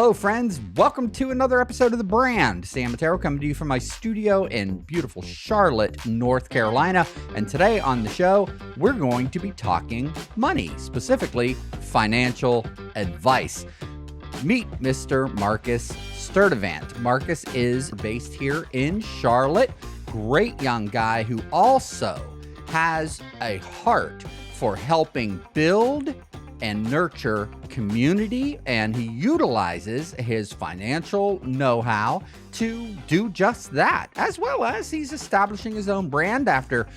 Hello, friends. Welcome to another episode of The Brand. Sam Ettaro coming to you from my studio in beautiful Charlotte, North Carolina. And today on the show, we're going to be talking money, specifically financial advice. Meet Mr. Marcus Sturdivant. Marcus is based here in Charlotte. Great young guy who also has a heart for helping build and nurture community, and he utilizes his financial know-how to do just that, as well as he's establishing his own brand after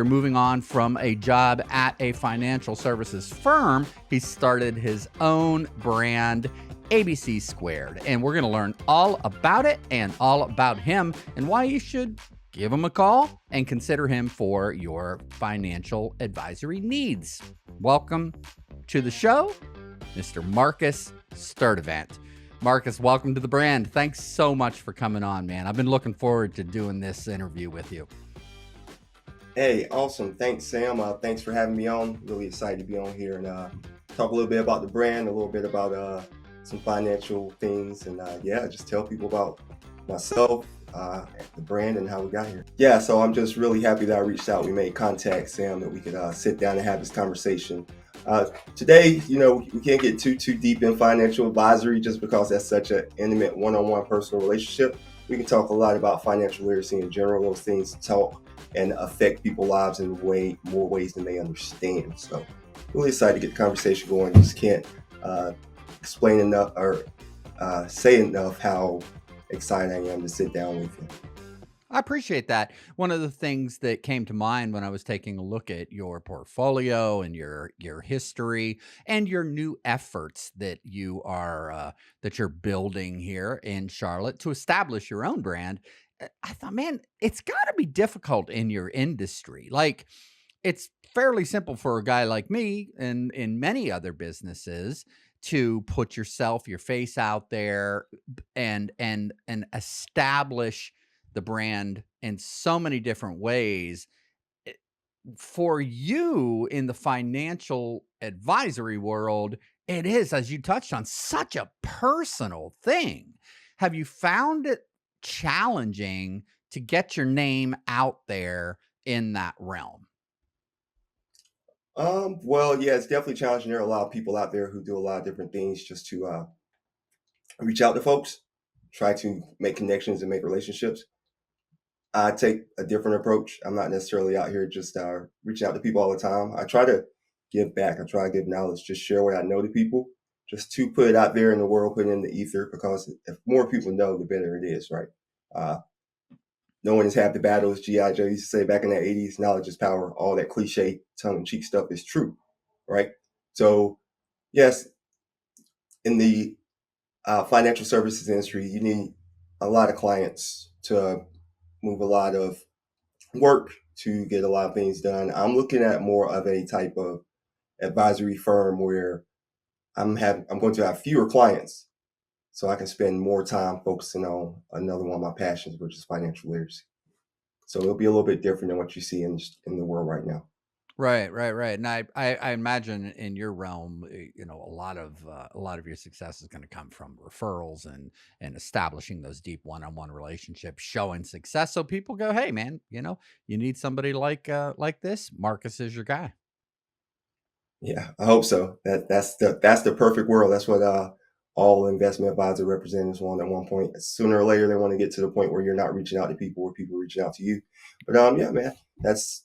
moving on from a job at a financial services firm. He started his own brand, ABC Squared, and we're going to learn all about it and all about him and why you should give him a call and consider him for your financial advisory needs. Welcome to the show, Mr. Marcus Sturdivant. Marcus, welcome to The Brand. Thanks so much for coming on, man. I've been looking forward to doing this interview with you. Hey, awesome. Thanks, Sam. Thanks for having me on. Really excited to be on here and talk a little bit about the brand, a little bit about some financial things, and just tell people about myself, the brand, and how we got here. Yeah, so I'm just really happy that I reached out. We made contact, Sam, that we could sit down and have this conversation. Today, we can't get too deep in financial advisory just because that's such an intimate one-on-one personal relationship. We can talk a lot about financial literacy in general. Those things talk and affect people's lives in more ways than they understand. So really excited to get the conversation going. Just can't explain enough or say enough how excited I am to sit down with you. I appreciate that. One of the things that came to mind when I was taking a look at your portfolio and your history and your new efforts that you're building here in Charlotte to establish your own brand, I thought, man, it's got to be difficult in your industry. Like, it's fairly simple for a guy like me and in many other businesses to put your face out there and establish the brand in so many different ways. For you in the financial advisory world, it is, as you touched on, such a personal thing. Have you found it challenging to get your name out there in that realm? Well, yeah, it's definitely challenging. There are a lot of people out there who do a lot of different things just to reach out to folks, try to make connections and make relationships. I take a different approach. I'm not necessarily out here just reaching out to people all the time. I try to give back. I try to give knowledge, just share what I know to people, just to put it out there in the world, put it in the ether, because if more people know, the better it is, right? No one has half the battles. G.I. Joe used to say back in the 80s, knowledge is power. All that cliche, tongue-in-cheek stuff is true, right? So, yes, in the financial services industry, you need a lot of clients to move a lot of work to get a lot of things done. I'm looking at more of a type of advisory firm where I'm going to have fewer clients so I can spend more time focusing on another one of my passions, which is financial literacy. So it'll be a little bit different than what you see in the world right now. Right. And I imagine in your realm, a lot of your success is going to come from referrals and establishing those deep one-on-one relationships, showing success. So people go, hey, man, you need somebody like this. Marcus is your guy. Yeah, I hope so. That's the perfect world. That's what all investment advisor representatives want at one point. Sooner or later, they want to get to the point where you're not reaching out to people, where people are reaching out to you. But yeah, man, that's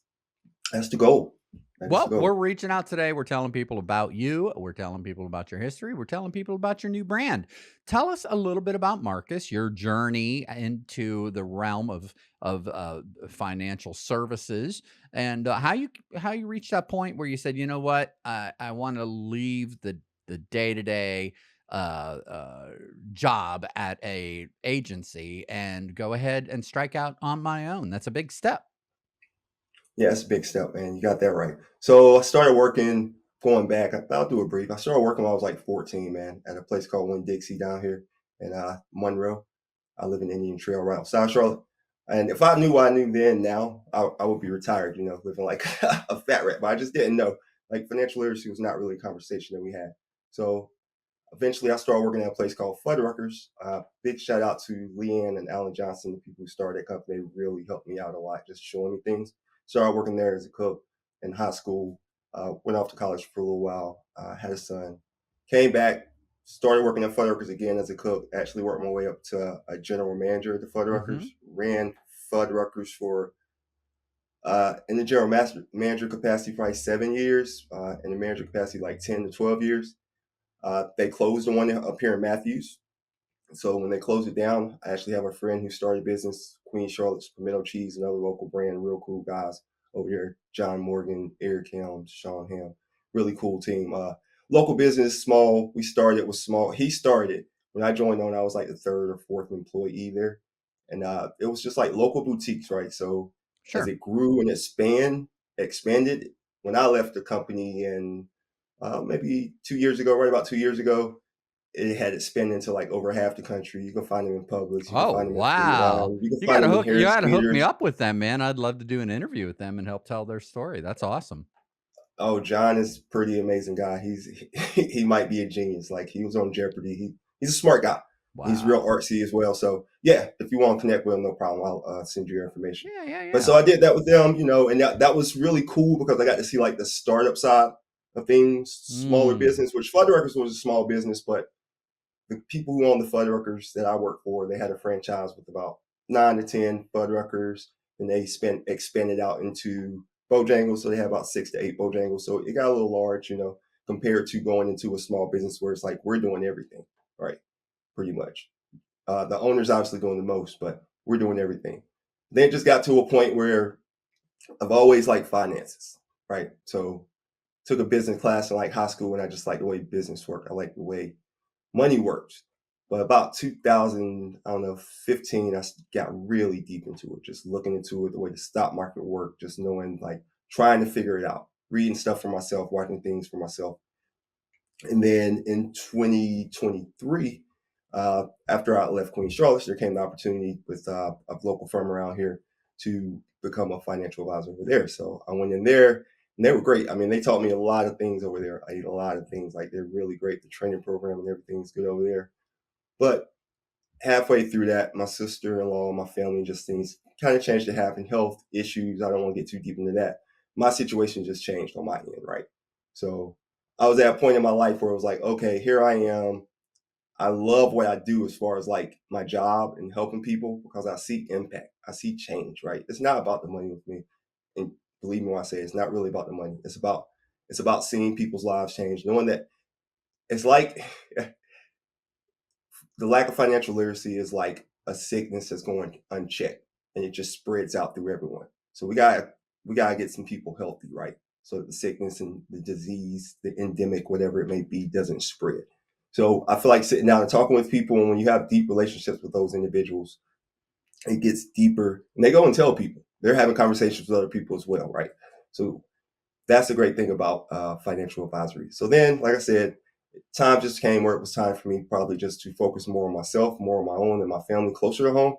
the goal. Well, we're reaching out today. We're telling people about you. We're telling people about your history. We're telling people about your new brand. Tell us a little bit about Marcus, your journey into the realm of financial services, and how you reached that point where you said, you know what, I want to leave the day-to-day job at a agency and go ahead and strike out on my own. That's a big step. Yeah, it's a big step, man. You got that right. So I started working, going back, I'll do a brief. I started working when I was like 14, man, at a place called Winn-Dixie down here in Monroe. I live in Indian Trail around South Charlotte. And if I knew what I knew then, now I would be retired, living like a fat rat. But I just didn't know. Like, financial literacy was not really a conversation that we had. So Eventually, I started working at a place called Fuddruckers. Big shout out to Leanne and Alan Johnson, the people who started that company. They really helped me out a lot, just showing me things. Started working there as a cook in high school. Went off to college for a little while. Had a son. Came back, started working at Fuddruckers again as a cook. Actually worked my way up to a general manager at the Fuddruckers. Hmm. Ran Fuddruckers for in the general manager capacity, probably 7 years. In the manager capacity, like 10 to 12 years. They closed the one up here in Matthews. So when they closed it down, I actually have a friend who started a business, Queen Charlotte's Pimento Cheese, another local brand, real cool guys over here. John Morgan, Eric Helms, Sean Ham, really cool team. Local business, small. We started with small. He started when I joined on. I was like the third or fourth employee there, and it was just like local boutiques, right? So as Sure. it grew and expanded. When I left the company in maybe 2 years ago, right about 2 years ago, it had expanded into like over half the country. You can find them in Publix, you can Oh, find them in wow. Freetown, you can find them in You Harris gotta hook me Teeters. up with them, man. I'd love to do an interview with them and help tell their story. That's awesome. Oh, John is pretty amazing guy. He might be a genius. Like he was on Jeopardy. He's a smart guy. He's real Wow. artsy as well. So yeah, if you want to connect with him, no problem. I'll send you your information. Yeah, yeah, But yeah. so I did that with them, and that was really cool because I got to see like the startup side of things, smaller Mm. business, which Fuddruckers was a small business, but the people who own the Fuddruckers that I work for, they had a franchise with about 9 to 10 Fuddruckers, and they expanded out into Bojangles, so they have about 6 to 8 Bojangles. So it got a little large, compared to going into a small business where it's like we're doing everything, right? Pretty much. The owner's obviously doing the most, but we're doing everything. Then it just got to a point where I've always liked finances, right? So took a business class in like high school, and I just like the way business worked. I like the way money works. But about 2000, I don't know, 15, I got really deep into it, just looking into it, the way the stock market worked, just knowing, like, trying to figure it out, reading stuff for myself, watching things for myself. And then in 2023, after I left Queen Charlotte, there came the opportunity with a local firm around here to become a financial advisor over there. So I went in there, and they were great. I mean, they taught me a lot of things over there. I did a lot of things. Like they're really great. The training program and everything's good over there. But halfway through that, my sister-in-law, my family, just things kind of changed to happen. Health issues. I don't want to get too deep into that. My situation just changed on my end, right? So I was at a point in my life where it was like, okay, here I am. I love what I do as far as like my job and helping people because I see impact. I see change, right? It's not about the money with me. And believe me when I say it's not really about the money. It's about seeing people's lives change, knowing that it's like the lack of financial literacy is like a sickness that's going unchecked and it just spreads out through everyone. So we gotta get some people healthy, right? So that the sickness and the disease, the endemic, whatever it may be, doesn't spread. So I feel like sitting down and talking with people, and when you have deep relationships with those individuals, it gets deeper, and they go and tell people. They're having conversations with other people as well, right? So that's the great thing about financial advisory. So then, like I said, time just came where it was time for me probably just to focus more on myself, more on my own and my family closer to home.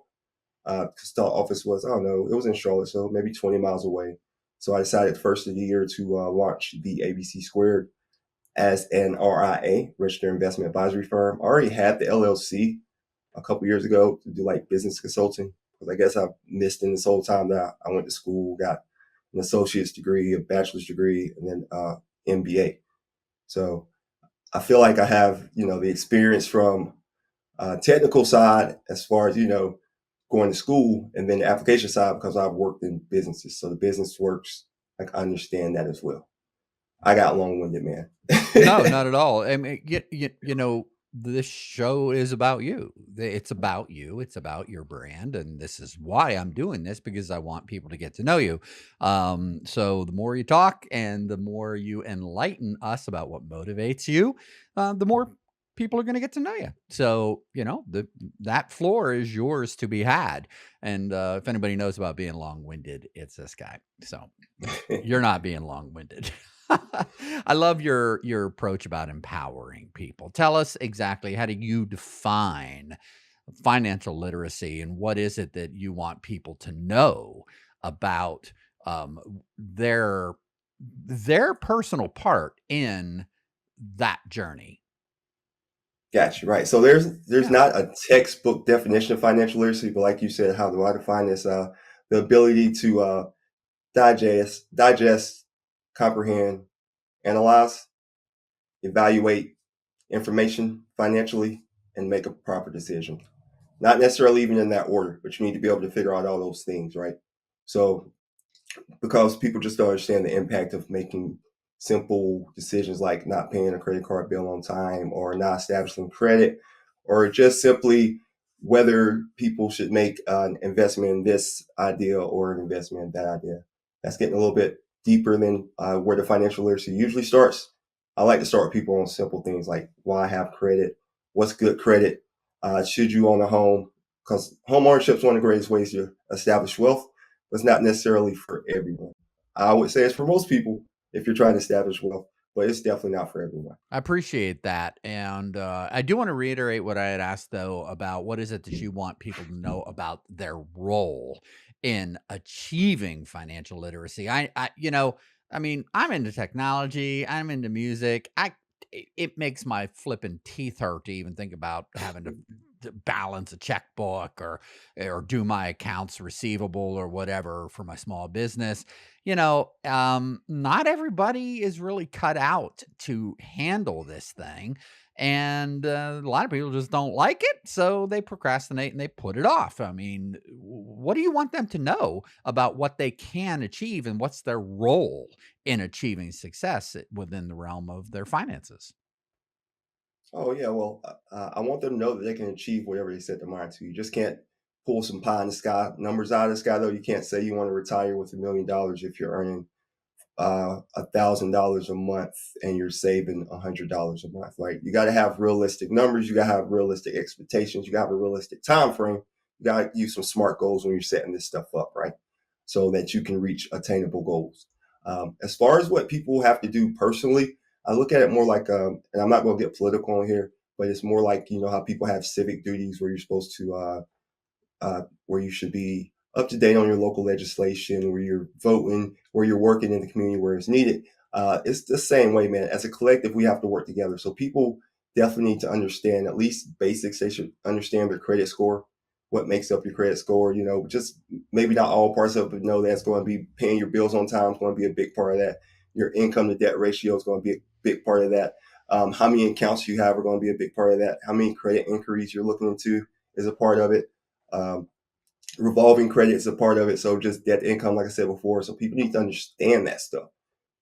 Because the office was, I don't know, it was in Charlotte, so maybe 20 miles away. So I decided first of the year to launch the ABC Squared as an RIA, Registered Investment Advisory Firm. I already had the LLC a couple years ago to do like business consulting because I guess I missed in this whole time that I went to school, got an associate's degree, a bachelor's degree, and then MBA. So I feel like I have, the experience from technical side as far as, going to school, and then the application side because I've worked in businesses. So the business works. Like I understand that as well. I got long-winded, man. No, not at all. I mean, this show is about you. It's about you. It's about your brand, and this is why I'm doing this because I want people to get to know you. So the more you talk, and the more you enlighten us about what motivates you, the more people are going to get to know you. So that floor is yours to be had. And if anybody knows about being long-winded, it's this guy. So you're not being long-winded. I love your approach about empowering people. Tell us exactly, how do you define financial literacy, and what is it that you want people to know about their personal part in that journey? Gotcha. Right. So there's Yeah. not a textbook definition of financial literacy, but like you said, how do I define this? The ability to digest, comprehend, analyze, evaluate information financially, and make a proper decision. Not necessarily even in that order, but you need to be able to figure out all those things, right? So because people just don't understand the impact of making simple decisions like not paying a credit card bill on time or not establishing credit or just simply whether people should make an investment in this idea or an investment in that idea. That's getting a little bit deeper than where the financial literacy usually starts. I like to start with people on simple things like why have credit, what's good credit, should you own a home, because home ownership is one of the greatest ways to establish wealth, but it's not necessarily for everyone. I would say it's for most people if you're trying to establish wealth, but it's definitely not for everyone. I appreciate that. And I do want to reiterate what I had asked, though, about what is it that you want people to know about their role in achieving financial literacy. I mean, I'm into technology, I'm into music. It makes my flipping teeth hurt to even think about having to balance a checkbook or do my accounts receivable or whatever for my small business. Not everybody is really cut out to handle this thing. And a lot of people just don't like it. So they procrastinate and they put it off. I mean, what do you want them to know about what they can achieve and what's their role in achieving success within the realm of their finances? Oh yeah, well, I want them to know that they can achieve whatever they set their mind to. You just can't pull some pie in the sky numbers out of the sky, though. You can't say you want to retire with $1 million if you're earning $1,000 a month and you're saving $100 a month. Right? You got to have realistic numbers. You got to have realistic expectations. You got to have a realistic time frame. You got to use some smart goals when you're setting this stuff up, right? So that you can reach attainable goals. As far as what people have to do personally, I look at it more like, and I'm not going to get political on here, but it's more like how people have civic duties where you're supposed to where you should be up to date on your local legislation, where you're voting, where you're working in the community where it's needed. It's the same way, man. As a collective, we have to work together. So people definitely need to understand at least basics. They should understand their credit score, what makes up your credit score. Just maybe not all parts of it, but know that's going to be paying your bills on time is going to be a big part of that. Your income to debt ratio is going to be a big part of that. How many accounts you have are going to be a big part of that. How many credit inquiries you're looking into is a part of it. Um, Revolving credit is a part of it. So just debt to income, like I said before. So people need to understand that stuff.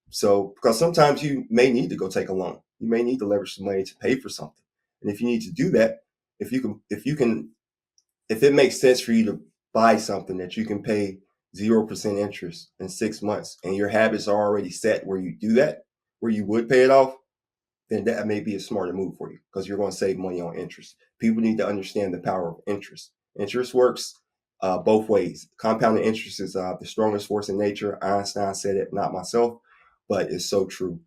So because sometimes you may need to go take a loan, you may need to leverage some money to pay for something. And if you need to do that, if it makes sense for you to buy something that you can pay 0% interest in 6 months, and your habits are already set where you do that, where you would pay it off, then that may be a smarter move for you because you're going to save money on interest. People need to understand the power of interest. Interest works both ways. Compounded interest is the strongest force in nature. Einstein said it, not myself, but it's so true.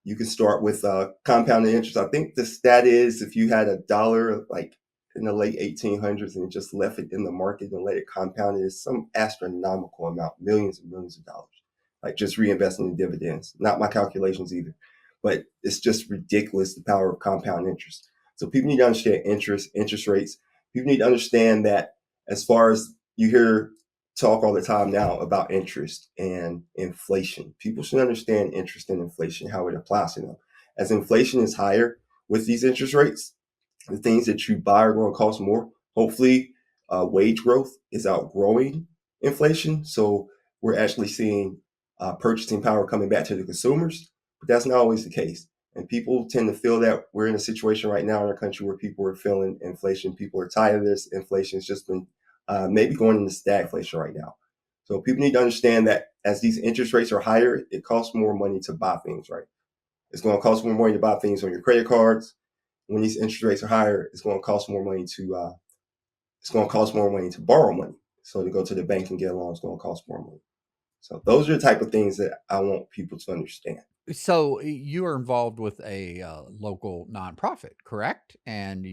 You can start with compounded interest. I think the stat is if you had $1 like in the late 1800s and just left it in the market and let it compound, it's some astronomical amount, millions and millions of dollars. Like just reinvesting in dividends. Not my calculations either, but it's just ridiculous the power of compound interest. So people need to understand interest rates. People need to understand that as far as you hear talk all the time now about interest and inflation. People should understand interest and inflation, how it applies to them. As inflation is higher with these interest rates, the things that you buy are going to cost more. Hopefully, wage growth is outgrowing inflation. So we're actually seeing purchasing power coming back to the consumers, but that's not always the case. And people tend to feel that we're in a situation right now in our country where people are feeling inflation. People are tired of this. Inflation has just been maybe going into stagflation right now. So people need to understand that as these interest rates are higher, it costs more money to buy things, right? It's going to cost more money to buy things on your credit cards. When these interest rates are higher, it's going to cost more money to borrow money. So to go to the bank and get a loan is going to cost more money. So those are the type of things that I want people to understand. So you are involved with a local nonprofit, correct? And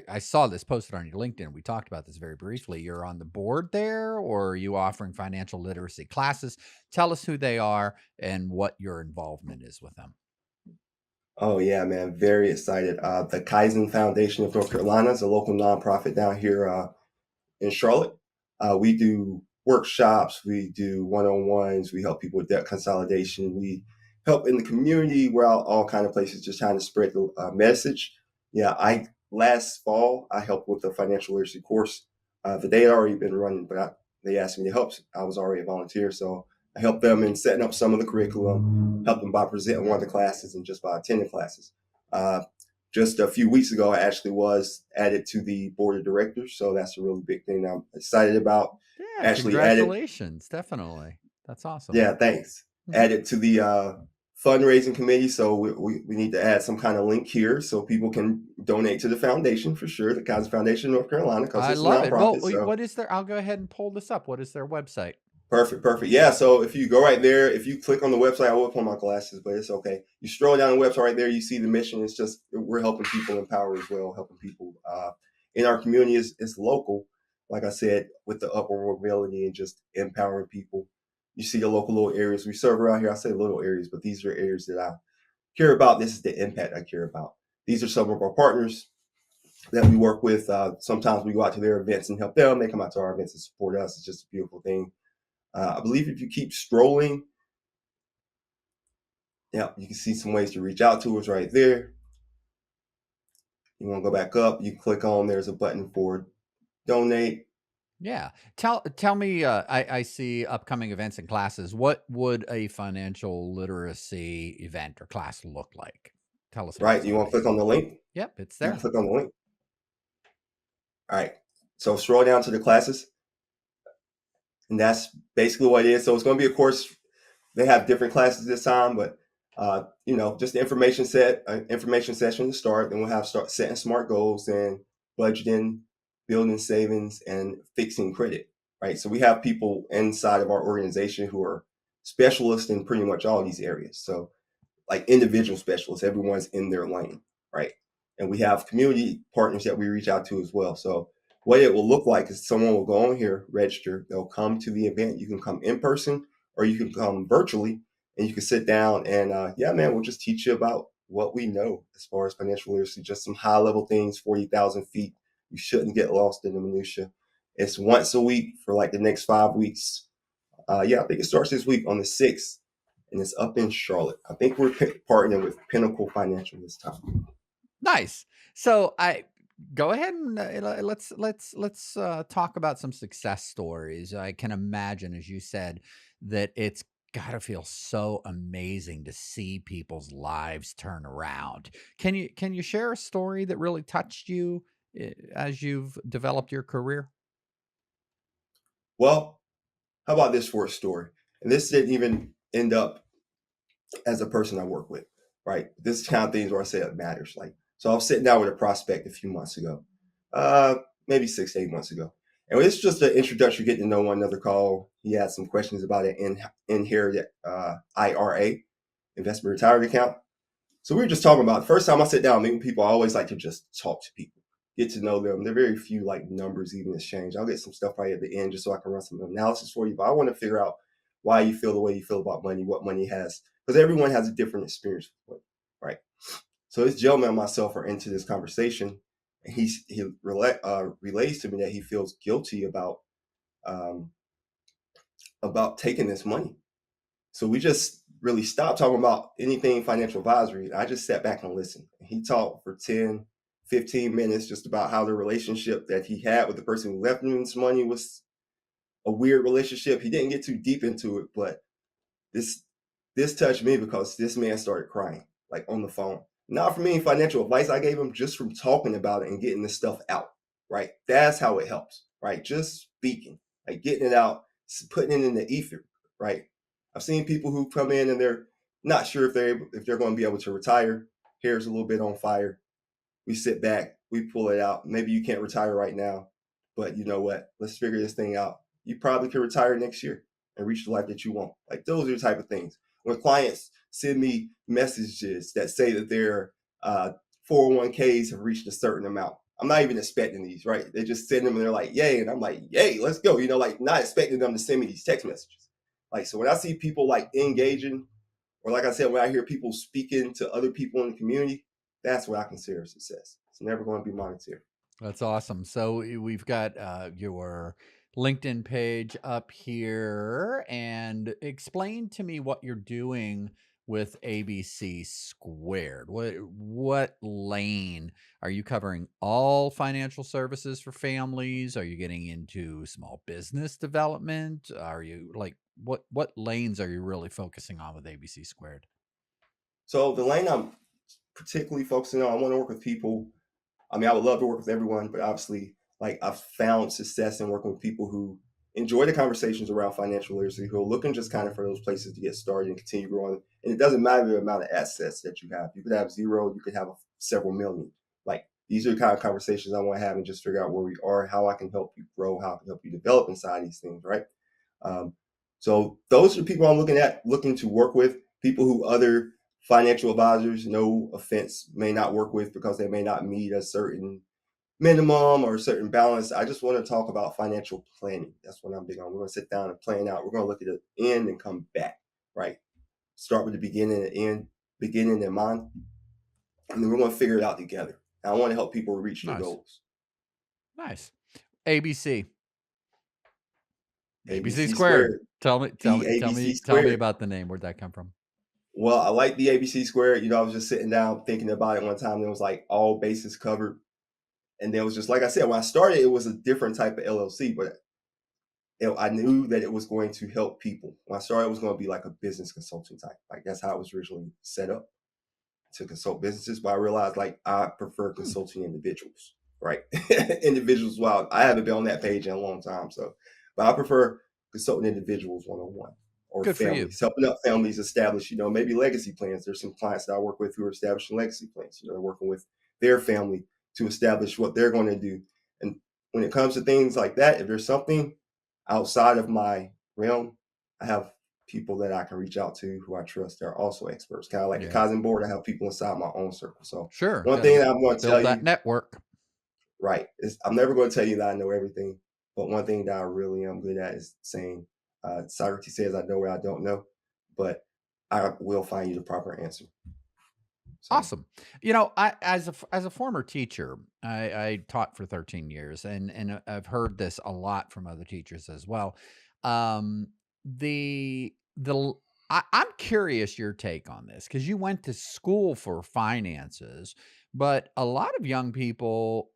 I saw this posted on your LinkedIn. We talked about this very briefly. You're on the board there, or are you offering financial literacy classes? Tell us who they are and what your involvement is with them. Oh yeah, man, very excited. The Kaizen Foundation of North Carolina is a local nonprofit down here in Charlotte. We do workshops, we do one-on-ones, we help people with debt consolidation, we help in the community. We're out all kind of places just trying to spread the message. Yeah, I last fall I helped with the financial literacy course. But they had already been running, but they asked me to help. I was already a volunteer, so I helped them in setting up some of the curriculum, helped them by presenting one of the classes and just by attending classes. Uh, just a few weeks ago, I actually was added to the board of directors. So that's a really big thing I'm excited about. Yeah, Actually added, congratulations. Definitely. That's awesome. yeah, thanks. Mhm. Added to the fundraising committee. So we need to add some kind of link here so people can donate to the foundation for sure, the Kaiser Foundation of North Carolina, because I it's a love it. Well, nonprofit. So what is their, I'll go ahead and pull this up. What is their website? perfect, perfect. Yeah, so if you go right there, if you click on the website, I will put my glasses, but it's okay. You scroll down the website right there, you see the mission. It's just we're helping people empower as well, helping people in our community is local. Like I said, with the upward mobility and just empowering people. You see the local little areas we serve around here. I say little areas, but these are areas that I care about. This is the impact I care about. These are some of our partners that we work with. Sometimes we go out to their events and help them. They come out to our events and support us. It's just a beautiful thing. I believe if you keep scrolling, yeah, you can see some ways to reach out to us right there. You want to go back up, you click on, there's a button for donate. Yeah. Tell me, I see upcoming events and classes. What would a financial literacy event or class look like? Tell us about Right? You some of want to click these. on the link? Yep, it's You can there. click on the link. All right. So scroll down to the classes, and that's basically what it is. So it's going to be a course. They have different classes this time, but just the information session to start. Then we'll have start setting smart goals and budgeting, building savings, and fixing credit. Right. So we have people inside of our organization who are specialists in pretty much all these areas. So like individual specialists, everyone's in their lane, right? And we have community partners that we reach out to as well. So what it will look like is someone will go on here, register, they'll come to the event. You can come in person or you can come virtually and you can sit down and yeah, man, we'll just teach you about what we know as far as financial literacy, just some high level things, 40,000 feet. You shouldn't get lost in the minutia. It's once a week for like the next 5 weeks. Yeah, I think it starts this week on the 6th and it's up in Charlotte. I think we're partnering with Pinnacle Financial this time. Nice. So I go ahead and let's talk about some success stories. I can imagine, as you said, that it's got to feel so amazing to see people's lives turn around. Can you share a story that really touched you as you've developed your career? Well, how about this for a story? And this didn't even end up as a person I work with, right? This is kind of things where I say it matters. Like, so I was sitting down with a prospect a few months ago, uh, maybe 6 to 8 months ago. And it's just an introduction, getting to know one another call. He had some questions about an inherited IRA, investment retirement account. So we were just talking about the first time I sit down meeting people, I always like to just talk to people, get to know them. There are very few like numbers even exchange. I'll get some stuff right at the end just so I can run some analysis for you. But I want to figure out why you feel the way you feel about money, what money has, because everyone has a different experience with money, right? So this gentleman and myself are into this conversation, and relays to me that he feels guilty um, about taking this money. So we just really stopped talking about anything financial advisory. I just sat back and listened. He talked for 10, 15 minutes just about how the relationship that he had with the person who left him this money was a weird relationship. He didn't get too deep into it, but this this touched me because this man started crying, like on the phone. Not from any financial advice I gave him, just from talking about it and getting this stuff out, right? That's how it helps, right? Just speaking, like getting it out, putting it in the ether, right? I've seen people who come in and they're not sure if they're going to be able to retire. Hair's a little bit on fire. We sit back, we pull it out. Maybe you can't retire right now, but you know what? Let's figure this thing out. You probably could retire next year and reach the life that you want. Like those are the type of things. When clients send me messages that say that their 401ks have reached a certain amount, I'm not even expecting these, right? They just send them and they're like, yay. And I'm like, yay, let's go. Like not expecting them to send me these text messages. Like, so when I see people like engaging or like I said, when I hear people speaking to other people in the community, that's what I consider success. It's never going to be monetary. That's awesome. So we've got your LinkedIn page up here, and explain to me what you're doing with ABC Squared. What lane are you covering? All financial services for families? Are you getting into small business development? Are you like what lanes are you really focusing on with ABC Squared? So the lane I'm particularly focusing on, I want to work with people. I mean, I would love to work with everyone, but obviously, like I've found success in working with people who enjoy the conversations around financial literacy, who are looking just kind of for those places to get started and continue growing. And it doesn't matter the amount of assets that you have. You could have zero, you could have several million. Like these are the kind of conversations I want to have and just figure out where we are, how I can help you grow, how I can help you develop inside these things, right? Um, so those are the people I'm looking to work with, people who other financial advisors, no offense, may not work with because they may not meet a certain minimum or a certain balance. I just want to talk about financial planning. That's what I'm big on. We're going to sit down and plan out. We're going to look at the end and come back, right? Start with the beginning and end, beginning in mind, and then we're going to figure it out together. And I want to help people reach their Nice. goals. Nice. ABC. ABC ABC Squared. Squared. Tell me about the name. Where'd that come from? Well, I like the ABC Squared. I was just sitting down thinking about it one time. And it was like all bases covered. And then it was just, like I said, when I started, it was a different type of LLC, but I knew that it was going to help people. When I started, it was going to be like a business consulting type. Like that's how it was originally set up, to consult businesses. But I realized like I prefer consulting individuals, right? Individuals. Well, I haven't been on that page in a long time. But I prefer consulting individuals one-on-one, or Good for you. families, helping up families establish, maybe legacy plans. There's some clients that I work with who are establishing legacy plans. They're working with their family to establish what they're going to do. And when it comes to things like that, if there's something outside of my realm, I have people that I can reach out to who I trust that are also experts. Kind of like the Kaizen board, I have people inside my own circle. So sure, one thing that I'm going to tell that you, network, right, is I'm never going to tell you that I know everything. But one thing that I really am good at is saying, Socrates says, I know where I don't know, but I will find you the proper answer. So. Awesome. I as a former teacher, I taught for 13 years, and I've heard this a lot from other teachers as well. I'm curious your take on this, because you went to school for finances, but a lot of young people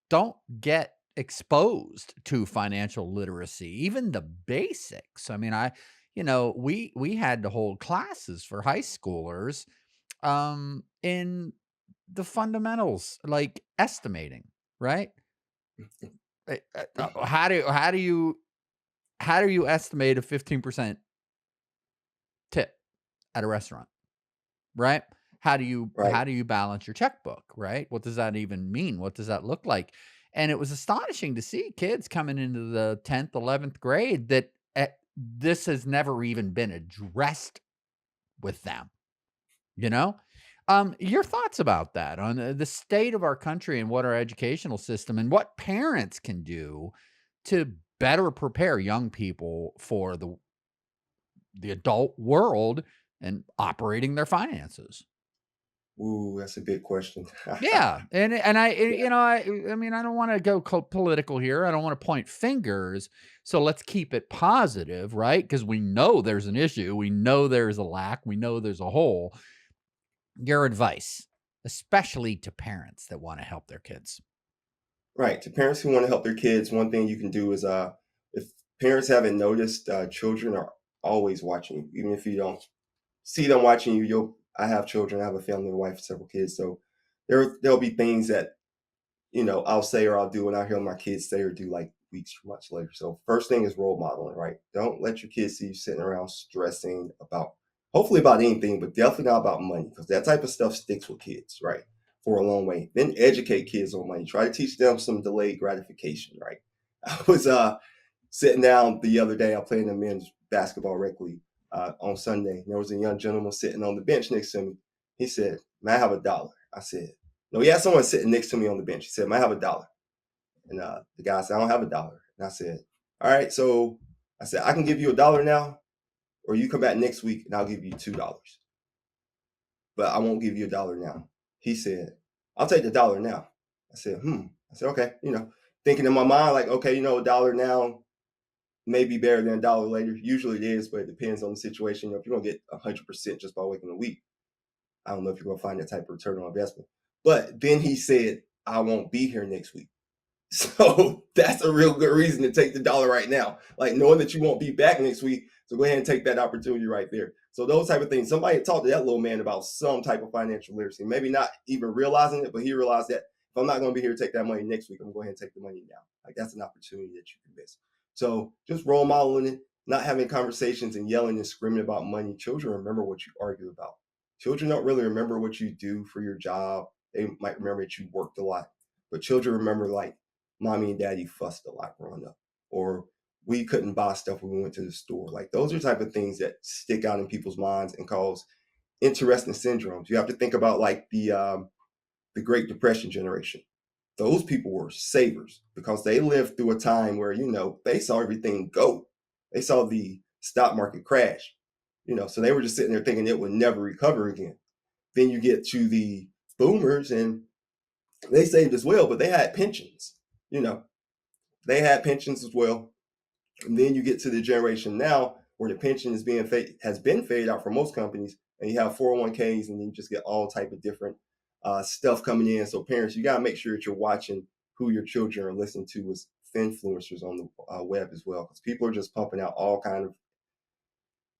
don't get exposed to financial literacy, even the basics. I mean, we had to hold classes for high schoolers in the fundamentals, like estimating, right? How do you estimate a 15% tip at a restaurant, right? How do you balance your checkbook, right? What does that even mean? What does that look like? And it was astonishing to see kids coming into the 10th, 11th grade that this has never even been addressed with them, Your thoughts about that, on the state of our country and what our educational system and what parents can do to better prepare young people for the adult world and operating their finances. Ooh, that's a big question. Yeah. And I mean, I don't want to go political here. I don't want to point fingers. So let's keep it positive, right? Because we know there's an issue. We know there's a lack. We know there's a hole. Your advice, especially to parents that want to help their kids. Right. To parents who want to help their kids, one thing you can do is, if parents haven't noticed, children are always watching you. Even if you don't see them watching you, I have children, I have a family, a wife, several kids. So there'll be things that, I'll say or I'll do, and I hear my kids say or do like weeks or months later. So first thing is role modeling, right? Don't let your kids see you sitting around stressing hopefully about anything, but definitely not about money, because that type of stuff sticks with kids, right? For a long way. Then educate kids on money. Try to teach them some delayed gratification, right? I was sitting down the other day, I played in the men's basketball rec league on Sunday. There was a young gentleman sitting on the bench next to me. He said, "May I have $1?" I said, no, he had someone sitting next to me on the bench. He said, "May I have $1?" And the guy said, "I don't have $1." And I said, "All right." So I said, "I can give you $1 now, or you come back next week and I'll give you $2, but I won't give you $1 now. He said, I'll take the $1 now. I said, I said, okay, thinking in my mind, like, okay, $1 now may be better than $1 later. Usually it is, but it depends on the situation. If you're gonna get 100% just by working a week, I don't know if you're gonna find that type of return on investment. But then he said, I won't be here next week. So that's a real good reason to take the $1 right now. Like knowing that you won't be back next week. So go ahead and take that opportunity right there. So those type of things. Somebody talked to that little man about some type of financial literacy. Maybe not even realizing it, but he realized that if I'm not going to be here to take that money next week, I'm going to go ahead and take the money now. Like that's an opportunity that you can miss. So just role modeling it, not having conversations and yelling and screaming about money. Children remember what you argue about. Children don't really remember what you do for your job. They might remember that you worked a lot, but children remember like mommy and daddy fussed a lot growing up, or we couldn't buy stuff when we went to the store. Like those are type of things that stick out in people's minds and cause interesting syndromes. You have to think about like the Great Depression generation. Those people were savers because they lived through a time where, they saw everything go. They saw the stock market crash, so they were just sitting there thinking it would never recover again. Then you get to the boomers and they saved as well, but they had pensions. They had pensions as well. And then you get to the generation now where the pension has been faded out for most companies, and you have 401ks, and then you just get all type of different stuff coming in. So parents, you got to make sure that you're watching who your children are listening to as influencers on the web as well, because people are just pumping out all kind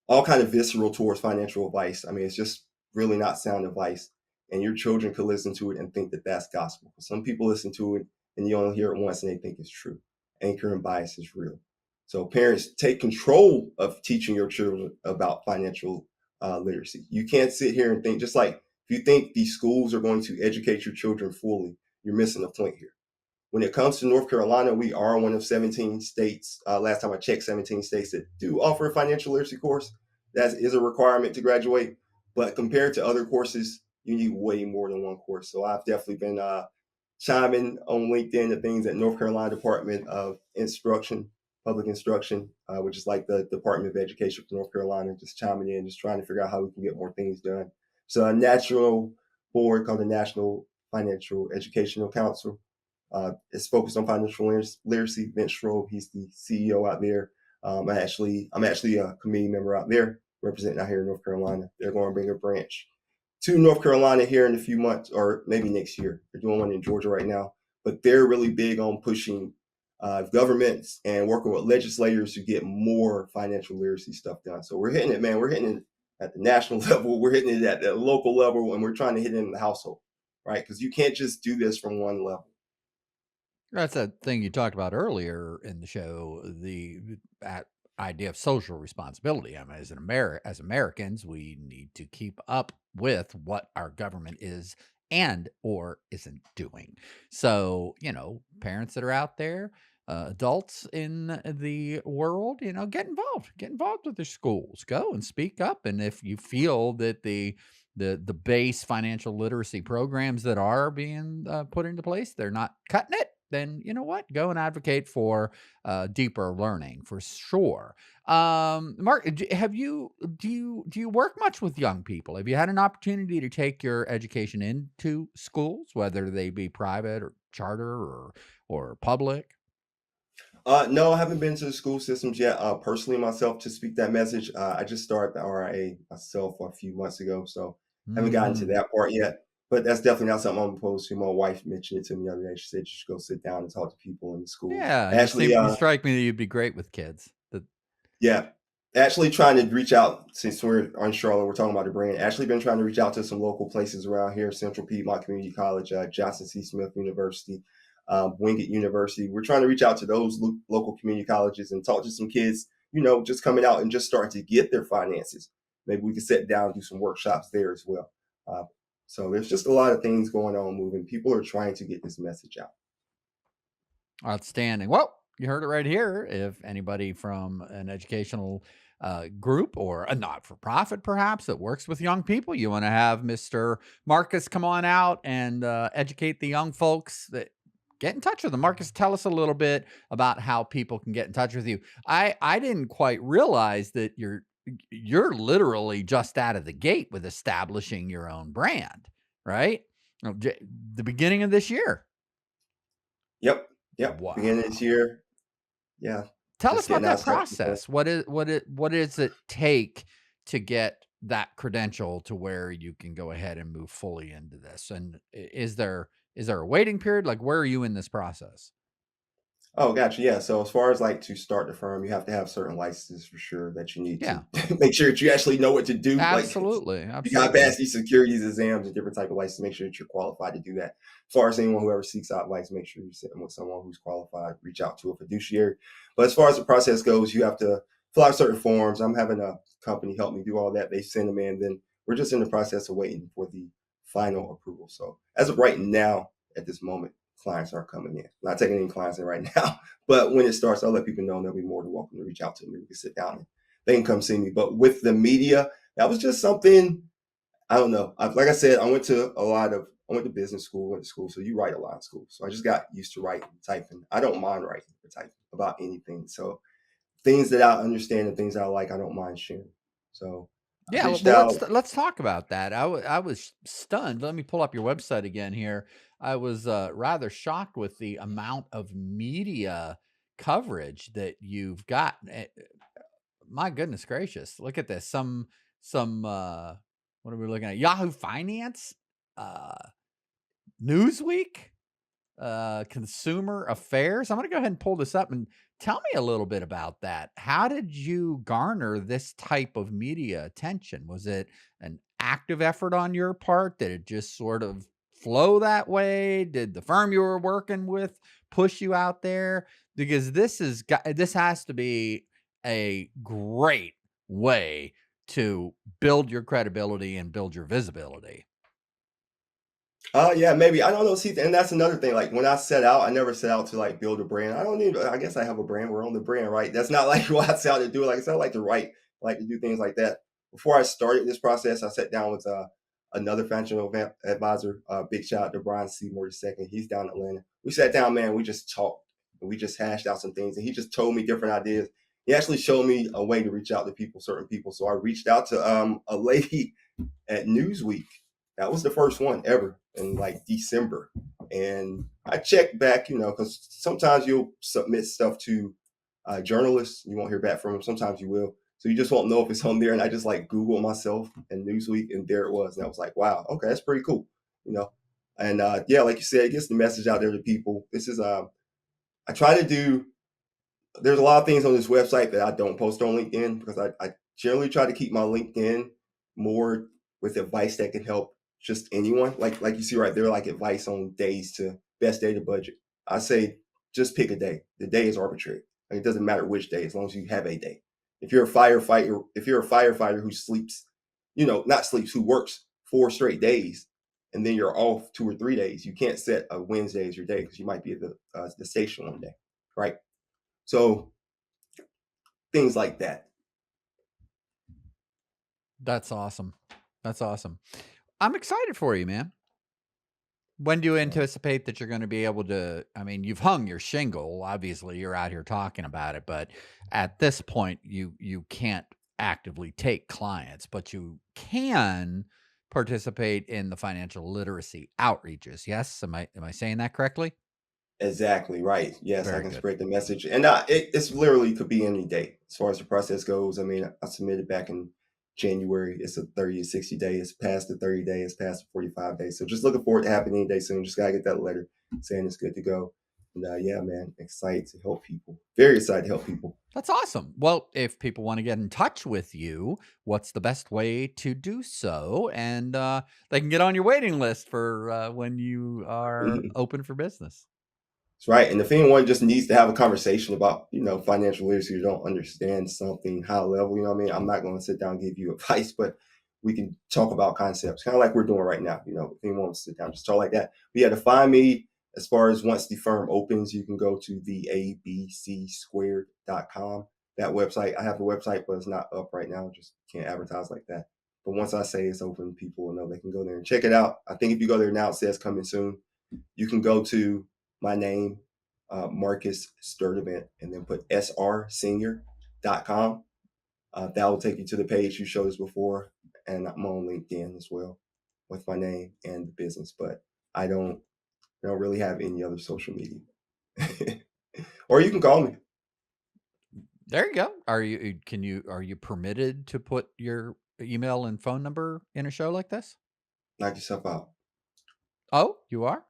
of visceral towards financial advice. I mean, it's just really not sound advice, and your children could listen to it and think that that's gospel. Some people listen to it and you only hear it once and they think it's true. Anchor and bias is real. So parents, take control of teaching your children about financial literacy. You can't sit here and think, just like if you think these schools are going to educate your children fully, you're missing the point here. When it comes to North Carolina, we are one of 17 states, last time I checked, 17 states that do offer a financial literacy course. That is a requirement to graduate. But compared to other courses, you need way more than one course. So I've definitely been chiming on LinkedIn the things that North Carolina Department of Instruction, Public Instruction, which is like the Department of Education for North Carolina, just chiming in, just trying to figure out how we can get more things done. So a national board called the National Financial Educational Council. It's focused on financial literacy. Vince Schroe, he's the CEO out there. I'm actually a committee member out there representing out here in North Carolina. They're going to bring a branch to North Carolina here in a few months, or maybe next year. They're doing one in Georgia right now, but they're really big on pushing governments and working with legislators to get more financial literacy stuff done. So we're hitting it, man. We're hitting it at the national level. We're hitting it at the local level, and we're trying to hit it in the household, right? Because you can't just do this from one level. That's that thing you talked about earlier in the show, that idea of social responsibility. I mean, as Americans, we need to keep up with what our government is and or isn't doing. So, parents that are out there, adults in the world, get involved with their schools, go and speak up. And if you feel that the base financial literacy programs that are being put into place, they're not cutting it, then you know what? Go and advocate for deeper learning for sure. Mark, do you work much with young people? Have you had an opportunity to take your education into schools, whether they be private or charter or public? No, I haven't been to the school systems yet. Personally, myself, to speak that message, I just started the RIA myself a few months ago, so haven't gotten to Mm. that part yet. But that's definitely not something I'm opposed to. My wife mentioned it to me the other day. She said you should go sit down and talk to people in the schools. Yeah, Actually, you strike me that you'd be great with kids. yeah, actually trying to reach out since we're on Charlotte. We're talking about the brand. Actually, been trying to reach out to some local places around here: Central Piedmont Community College, Johnson C. Smith University, Wingate University. We're trying to reach out to those local community colleges and talk to some kids. Just coming out and just starting to get their finances. Maybe we can sit down and do some workshops there as well. So there's just a lot of things going on moving. People are trying to get this message out. Outstanding. Well, you heard it right here. If anybody from an educational group or a not for profit, perhaps, that works with young people, you want to have Mr. Marcus come on out and educate the young folks, that get in touch with them. Marcus, tell us a little bit about how people can get in touch with you. I didn't quite realize that you're literally just out of the gate with establishing your own brand, right? The beginning of this year. Yep. Yep. Beginning of this Wow. year. Yeah. Tell us Just about getting out that stuff. process. What does it take to get that credential to where you can go ahead and move fully into this? And is there a waiting period? Like, where are you in this process? Oh, gotcha. Yeah. So as far as like to start the firm, you have to have certain licenses for sure that you need to Yeah, make sure that you actually know what to do. Like absolutely, you got absolutely. pass these securities exams and different type of license. Make sure that you're qualified to do that. As far as anyone who ever seeks out advice, make sure you're sitting with someone who's qualified. Reach out to a fiduciary. But as far as the process goes, you have to fill out certain forms. I'm having a company help me do all that. They send them in. Then we're just in the process of waiting for the final approval. So as of right now, at this moment, clients are coming in. Not taking any clients in right now, but when it starts, I'll let people know, and they'll be more than welcome to reach out to me. We can sit down and they can come see me. But with the media, that was just something, I don't know. Like I said, I went to business school, went to school, so you write a lot in school. So I just got used to writing, typing. I don't mind writing or typing about anything. So things that I understand and things I like, I don't mind sharing. So I Yeah, reached well, out. let's talk about that. I was stunned. Let me pull up your website again here. I was rather shocked with the amount of media coverage that you've got. My goodness gracious, look at this. Some what are we looking at? Yahoo Finance, uh, Newsweek, Consumer Affairs. I'm gonna go ahead and pull this up and tell me a little bit about that. How did you garner this type of media attention? Was it an active effort on your part? Did it just sort of flow that way? Did the firm you were working with push you out there? Because this has to be a great way to build your credibility and build your visibility. Yeah, maybe. I don't know. See, and that's another thing. Like when I set out, I never set out to like build a brand. I don't need, I guess I have a brand. We're on the brand, right? That's not like what I set out to do. Like I said, I like to write, I like to do things like that. Before I started this process, I sat down with another financial advisor, big shout out to Brian Seymour II. He's down in Atlanta. We sat down, man. We just talked and we just hashed out some things. And he just told me different ideas. He actually showed me a way to reach out to people, certain people. So I reached out to a lady at Newsweek. That was the first one ever in like December. And I checked back, because sometimes you'll submit stuff to journalists. You won't hear back from them. Sometimes you will. So you just won't know if it's on there. And I just like Google myself and Newsweek, and there it was. And I was like, wow, okay, that's pretty cool, you know. And yeah, like you said, it gets the message out there to people. This is I try to do. There's a lot of things on this website that I don't post on LinkedIn because I generally try to keep my LinkedIn more with advice that can help just anyone. Like you see right there, like advice on days to best day to budget. I say just pick a day. The day is arbitrary. Like it doesn't matter which day, as long as you have a day. If you're a firefighter who sleeps, not sleeps, who works 4 straight days, and then you're off 2 or 3 days, you can't set a Wednesday as your day because you might be at the station one day, right? So things like that. That's awesome. That's awesome. I'm excited for you, man. When do you Yeah. anticipate that you're gonna be able to I mean, you've hung your shingle, obviously, you're out here talking about it, but at this point, you can't actively take clients, but you can participate in the financial literacy outreaches, yes? Am I saying that correctly? Exactly right. Yes, I Very can good. spread the message, and it's literally could be any day as far as the process goes. I mean, I submitted back in January. It's a 30 to 60 day. It's past the 30 days. It's past the 45 days. So just looking forward to happening any day soon. Just gotta get that letter saying it's good to go. And yeah, man, excited to help people. Very excited to help people. That's awesome. Well, if people wanna get in touch with you, what's the best way to do so? And, they can get on your waiting list for, when you are Mhm. open for business. That's right. And if anyone just needs to have a conversation about, financial literacy, you don't understand something high level, you know what I mean? I'm not going to sit down and give you advice, but we can talk about concepts, kind of like we're doing right now. If anyone wants to sit down, just talk like that. But yeah, to find me, as far as once the firm opens, you can go to theabcsquared.com. That website, I have the website, but it's not up right now. Just can't advertise like that. But once I say it's open, people will know they can go there and check it out. I think if you go there now, it says coming soon. You can go to my name, Marcus Sturdivant, and then put srsenior.com. That will take you to the page you showed us before, and I'm on LinkedIn as well with my name and the business. But I don't really have any other social media. Or you can call me. There you go. Are you permitted to put your email and phone number in a show like this? Knock yourself out. Oh, you are?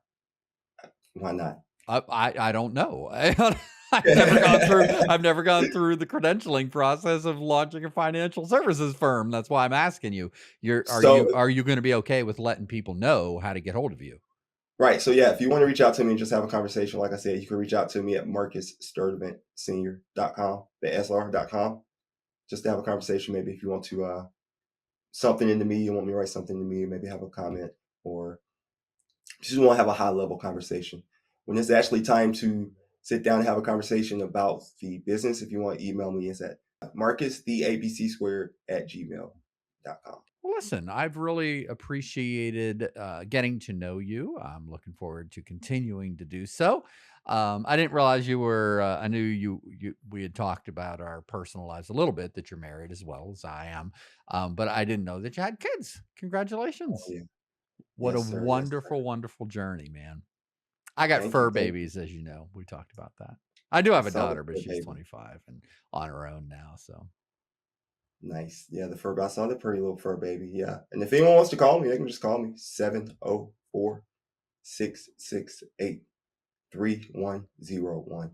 Why not? I don't know. I've never gone through the credentialing process of launching a financial services firm. That's why I'm asking you. Are you going to be okay with letting people know how to get hold of you? Right. So yeah, if you want to reach out to me and just have a conversation, like I said, you can reach out to me at marcussturdivantSr.com, the SR.com, just to have a conversation. Maybe if you want to something into me, you want me to write something to me, maybe have a comment, or just want to have a high level conversation. When it's actually time to sit down and have a conversation about the business, if you want to email me, it's at Marcus TheABCSQUARED@gmail.com. Listen, I've really appreciated getting to know you. I'm looking forward to continuing to do so. I didn't realize you were. I knew we had talked about our personal lives a little bit. That you're married as well as I am, but I didn't know that you had kids. Oh, Congratulations! yeah. What a Yes, sir. Yes, sir. wonderful, wonderful journey, man. I got Thank you. fur Thank you. babies, as you know. We talked about that. I do I have a saw the daughter, but fur she's baby. 25 and on her own now. So Nice. Yeah, the fur. I saw the pretty little fur baby. Yeah. And if anyone wants to call me, they can just call me 704-668-3101.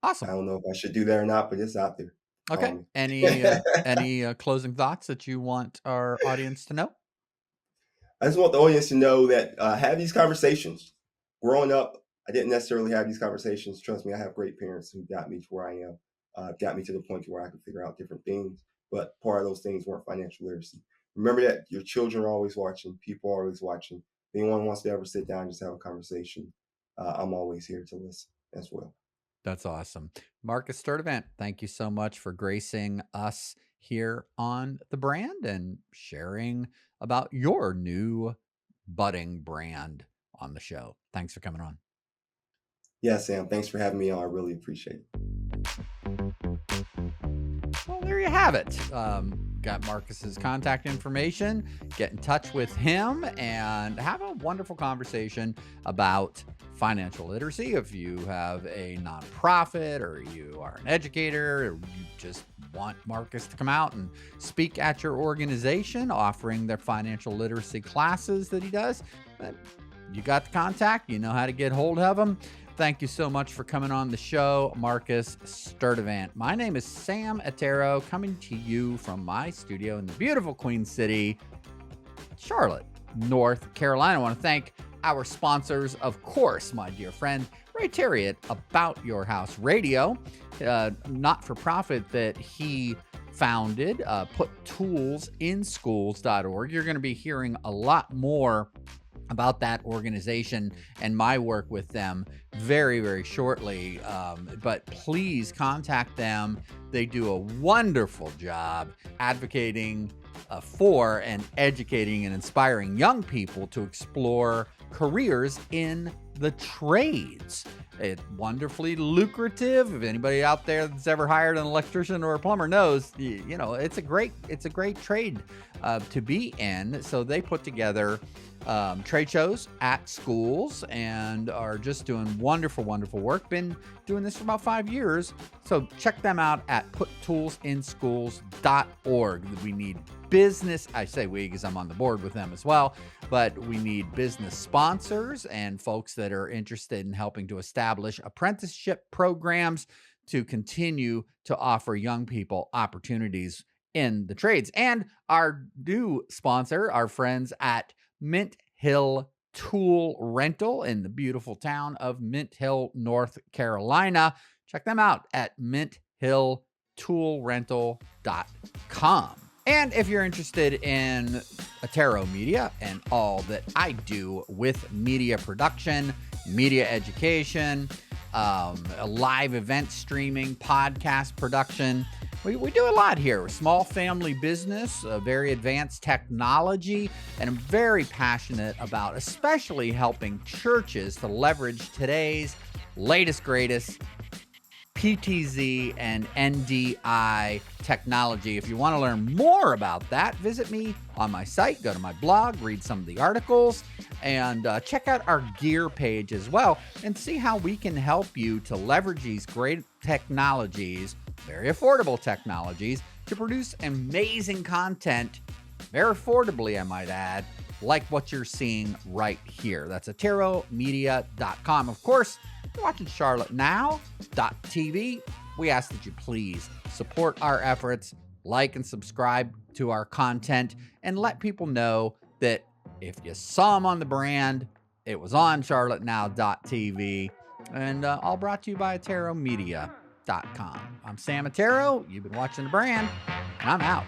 I awesome. don't know if I should do that or not, but it's out there. Call Okay. me. Any closing thoughts that you want our audience to know? I just want the audience to know that have these conversations. Growing up, I didn't necessarily have these conversations. Trust me, I have great parents who got me to where I am, got me to the point to where I could figure out different things. But part of those things weren't financial literacy. Remember that your children are always watching. People are always watching. If anyone wants to ever sit down and just have a conversation, I'm always here to listen as well. That's awesome. Marcus Sturdivant, thank you so much for gracing us here on the brand and sharing about your new budding brand on the show. Thanks for coming on. Yeah, Sam, thanks for having me on. I really appreciate it. Well, there you have it. Got Marcus's contact information. Get in touch with him and have a wonderful conversation about financial literacy. If you have a nonprofit or you are an educator or you just want Marcus to come out and speak at your organization offering their financial literacy classes that he does, you got the contact. You know how to get hold of him. Thank you so much for coming on the show, Marcus Sturdivant. My name is Sam Ettaro, coming to you from my studio in the beautiful Queen City, Charlotte, North Carolina. I want to thank our sponsors, of course, my dear friend, Ray Terry at About Your House Radio, not-for-profit that he founded, puttoolsinschools.org. You're going to be hearing a lot more about that organization and my work with them very, very shortly. But please contact them. They do a wonderful job advocating for and educating and inspiring young people to explore careers in the trades. It's wonderfully lucrative. If anybody out there that's ever hired an electrician or a plumber knows, you know, it's a great trade to be in. So they put together trade shows at schools and are just doing wonderful, wonderful work. Been doing this for about 5 years. So check them out at puttoolsinschools.org. We need business. I say we because I'm on the board with them as well, but we need business sponsors and folks that are interested in helping to establish apprenticeship programs to continue to offer young people opportunities in the trades. And our new sponsor, our friends at Mint Hill Tool Rental in the beautiful town of Mint Hill, North Carolina. Check them out at minthilltoolrental.com. And if you're interested in Ettaro Media and all that I do with media production, media education, live event streaming, podcast production, we do a lot here. We're a small family business, very advanced technology, and I'm very passionate about especially helping churches to leverage today's latest, greatest PTZ and NDI technology. If you want to learn more about that, visit me on my site, go to my blog, read some of the articles, and check out our gear page as well and see how we can help you to leverage these great technologies, very affordable technologies, to produce amazing content, very affordably, I might add, like what you're seeing right here. That's AtteroMedia.com. Of course, if you're watching CharlotteNow.tv, we ask that you please support our efforts, like and subscribe to our content, and let people know that if you saw them on the brand, it was on CharlotteNow.tv, and all brought to you by AtteroMedia.com. I'm Sam Ettaro. You've been watching The Brand, and I'm out.